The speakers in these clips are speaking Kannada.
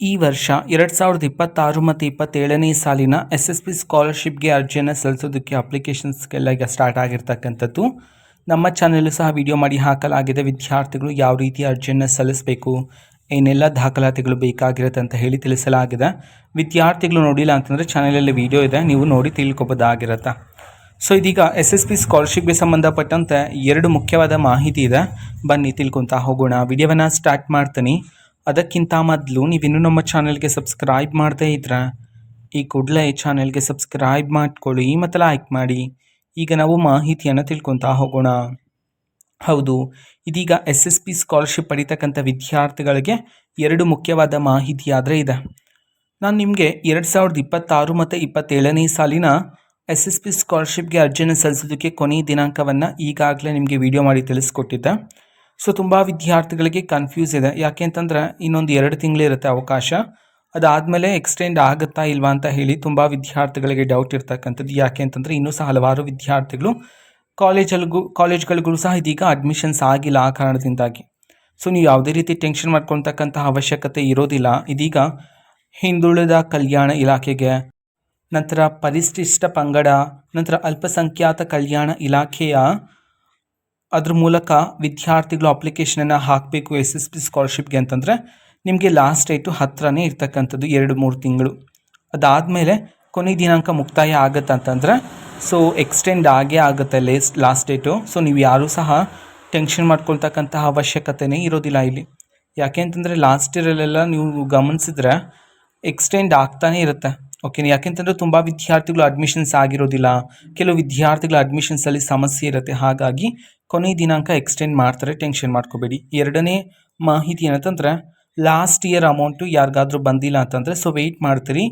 ಈ ವರ್ಷ 2026 ಮತ್ತು 27ನೇ ಸಾಲಿನ SSP ಸ್ಕಾಲರ್ಶಿಪ್ಗೆ ಅರ್ಜಿಯನ್ನು ಸಲ್ಲಿಸೋದಕ್ಕೆ ಅಪ್ಲಿಕೇಶನ್ಸ್ಗೆಲ್ಲ ಈಗ ಸ್ಟಾರ್ಟ್ ಆಗಿರ್ತಕ್ಕಂಥದ್ದು. ನಮ್ಮ ಚಾನಲ್ಲು ಸಹ ವಿಡಿಯೋ ಮಾಡಿ ಹಾಕಲಾಗಿದೆ. ವಿದ್ಯಾರ್ಥಿಗಳು ಯಾವ ರೀತಿ ಅರ್ಜಿಯನ್ನು ಸಲ್ಲಿಸಬೇಕು, ಏನೆಲ್ಲ ದಾಖಲಾತಿಗಳು ಬೇಕಾಗಿರುತ್ತೆ ಅಂತ ಹೇಳಿ ತಿಳಿಸಲಾಗಿದೆ. ವಿದ್ಯಾರ್ಥಿಗಳು ನೋಡಿಲ್ಲ ಅಂತಂದರೆ ಚಾನಲಲ್ಲಿ ವಿಡಿಯೋ ಇದೆ, ನೀವು ನೋಡಿ ತಿಳ್ಕೊಬೋದಾಗಿರುತ್ತೆ. ಸೊ ಇದೀಗ SSP ಸ್ಕಾಲರ್ಶಿಪ್ಗೆ ಸಂಬಂಧಪಟ್ಟಂತೆ 2 ಮುಖ್ಯವಾದ ಮಾಹಿತಿ ಇದೆ, ಬನ್ನಿ ತಿಳ್ಕೊತಾ ಹೋಗೋಣ. ವಿಡಿಯೋವನ್ನು ಸ್ಟಾರ್ಟ್ ಮಾಡ್ತೀನಿ. ಅದಕ್ಕಿಂತ ಮೊದಲು ನೀವಿನ್ನೂ ನಮ್ಮ ಚಾನಲ್ಗೆ ಸಬ್ಸ್ಕ್ರೈಬ್ ಮಾಡದೇ ಇದ್ರೆ ಈ ಕೂಡಲೇ ಚಾನಲ್ಗೆ ಸಬ್ಸ್ಕ್ರೈಬ್ ಮಾಡ್ಕೊಳ್ಳಿ ಮತ್ತು ಲೈಕ್ ಮಾಡಿ. ಈಗ ನಾವು ಮಾಹಿತಿಯನ್ನು ತಿಳ್ಕೊತಾ ಹೋಗೋಣ. ಹೌದು, ಇದೀಗ SSP ಸ್ಕಾಲರ್ಶಿಪ್ ಪಡಿತಕ್ಕಂಥ ವಿದ್ಯಾರ್ಥಿಗಳಿಗೆ 2 ಮುಖ್ಯವಾದ ಮಾಹಿತಿ ಆದರೆ ಇದೆ. ನಾನು ನಿಮಗೆ 2026 ಮತ್ತು 27ನೇ ಸಾಲಿನ SSP ಸ್ಕಾಲರ್ಶಿಪ್ಗೆ ಅರ್ಜಿಯನ್ನು ಸಲ್ಲಿಸೋದಕ್ಕೆ ಕೊನೆಯ ದಿನಾಂಕವನ್ನು ಈಗಾಗಲೇ ನಿಮಗೆ ವಿಡಿಯೋ ಮಾಡಿ ತಿಳಿಸ್ಕೊಟ್ಟಿದ್ದೆ. ಸೊ ತುಂಬ ವಿದ್ಯಾರ್ಥಿಗಳಿಗೆ ಕನ್ಫ್ಯೂಸ್ ಇದೆ. ಯಾಕೆ ಅಂತಂದರೆ ಇನ್ನೊಂದು 2 ತಿಂಗಳಿರುತ್ತೆ ಅವಕಾಶ, ಅದಾದಮೇಲೆ ಎಕ್ಸ್ಟೆಂಡ್ ಆಗುತ್ತಾ ಇಲ್ವಾ ಅಂತ ಹೇಳಿ ತುಂಬ ವಿದ್ಯಾರ್ಥಿಗಳಿಗೆ ಡೌಟ್ ಇರ್ತಕ್ಕಂಥದ್ದು. ಯಾಕೆ ಅಂತಂದರೆ ಇನ್ನೂ ಸಹ ಹಲವಾರು ವಿದ್ಯಾರ್ಥಿಗಳು ಕಾಲೇಜ್ಗಳಿಗೂ ಸಹ ಇದೀಗ ಅಡ್ಮಿಷನ್ಸ್ ಆಗಿಲ್ಲ ಆ ಕಾರಣದಿಂದಾಗಿ. ಸೊ ನೀವು ಯಾವುದೇ ರೀತಿ ಟೆನ್ಷನ್ ಮಾಡ್ಕೊಳ್ತಕ್ಕಂಥ ಅವಶ್ಯಕತೆ ಇರೋದಿಲ್ಲ. ಇದೀಗ ಹಿಂದುಳಿದ ಕಲ್ಯಾಣ ಇಲಾಖೆಗೆ, ನಂತರ ಪರಿಶಿಷ್ಟ ಪಂಗಡ, ನಂತರ ಅಲ್ಪಸಂಖ್ಯಾತ ಕಲ್ಯಾಣ ಇಲಾಖೆಯ ಅದ್ರ ಮೂಲಕ ವಿದ್ಯಾರ್ಥಿಗಳು ಅಪ್ಲಿಕೇಶನನ್ನು ಹಾಕಬೇಕು SSP ಸ್ಕಾಲರ್ಶಿಪ್ಗೆ ಅಂತಂದರೆ ನಿಮಗೆ ಲಾಸ್ಟ್ ಡೇಟು ಹತ್ತಿರನೇ ಇರ್ತಕ್ಕಂಥದ್ದು, 2-3 ತಿಂಗಳು. ಅದಾದಮೇಲೆ ಕೊನೆಯ ದಿನಾಂಕ ಮುಕ್ತಾಯ ಆಗುತ್ತೆ ಅಂತಂದರೆ ಸೊ ಎಕ್ಸ್ಟೆಂಡ್ ಆಗೇ ಆಗುತ್ತೆ ಲಾಸ್ಟ್ ಡೇಟು. ಸೊ ನೀವು ಯಾರೂ ಸಹ ಟೆನ್ಷನ್ ಮಾಡ್ಕೊಳ್ತಕ್ಕಂಥ ಅವಶ್ಯಕತೆಯೇ ಇರೋದಿಲ್ಲ ಇಲ್ಲಿ. ಯಾಕೆ ಅಂತಂದರೆ ಲಾಸ್ಟ್ ಇಯರಲ್ಲೆಲ್ಲ ನೀವು ಗಮನಿಸಿದ್ರೆ ಎಕ್ಸ್ಟೆಂಡ್ ಆಗ್ತಾನೇ ಇರುತ್ತೆ. ಓಕೆ, ಯಾಕೆಂತಂದರೆ ತುಂಬ ವಿದ್ಯಾರ್ಥಿಗಳು ಅಡ್ಮಿಷನ್ಸ್ ಆಗಿರೋದಿಲ್ಲ, ಕೆಲವು ವಿದ್ಯಾರ್ಥಿಗಳ ಅಡ್ಮಿಷನ್ಸಲ್ಲಿ ಸಮಸ್ಯೆ ಇರುತ್ತೆ. ಹಾಗಾಗಿ ಕೊನೆಯ ದಿನಾಂಕ ಎಕ್ಸ್ಟೆಂಡ್ ಮಾಡ್ತಾರೆ, ಟೆನ್ಷನ್ ಮಾಡ್ಕೋಬೇಡಿ. 2ನೇ ಮಾಹಿತಿ ಏನಂತಂದರೆ ಲಾಸ್ಟ್ ಇಯರ್ ಅಮೌಂಟು ಯಾರಿಗಾದರೂ ಬಂದಿಲ್ಲ ಅಂತಂದರೆ ಸೊ ವೆಯ್ಟ್ ಮಾಡ್ತೀರಿ,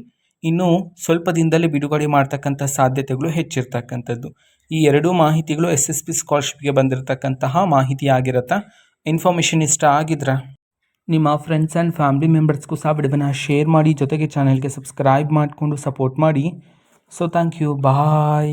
ಇನ್ನೂ ಸ್ವಲ್ಪ ದಿನದಲ್ಲಿ ಬಿಡುಗಡೆ ಮಾಡ್ತಕ್ಕಂಥ ಸಾಧ್ಯತೆಗಳು ಹೆಚ್ಚಿರ್ತಕ್ಕಂಥದ್ದು. ಈ 2 ಮಾಹಿತಿಗಳು SSP ಸ್ಕಾಲರ್ಶಿಪ್ಗೆ ಬಂದಿರತಕ್ಕಂತಹ ಮಾಹಿತಿ ಆಗಿರುತ್ತೆ. ಇನ್ಫಾರ್ಮೇಷನ್ ಇಷ್ಟ ಆಗಿದ್ರೆ ನಿಮ್ಮ ಫ್ರೆಂಡ್ಸ್ ಆ್ಯಂಡ್ ಫ್ಯಾಮಿಲಿ ಮೆಂಬರ್ಸ್ಗೂ ಸಹ ವಿಡಿಯೋನ ಶೇರ್ ಮಾಡಿ, ಜೊತೆಗೆ ಚಾನಲ್ಗೆ ಸಬ್ಸ್ಕ್ರೈಬ್ ಮಾಡಿಕೊಂಡು ಸಪೋರ್ಟ್ ಮಾಡಿ. So thank you, bye.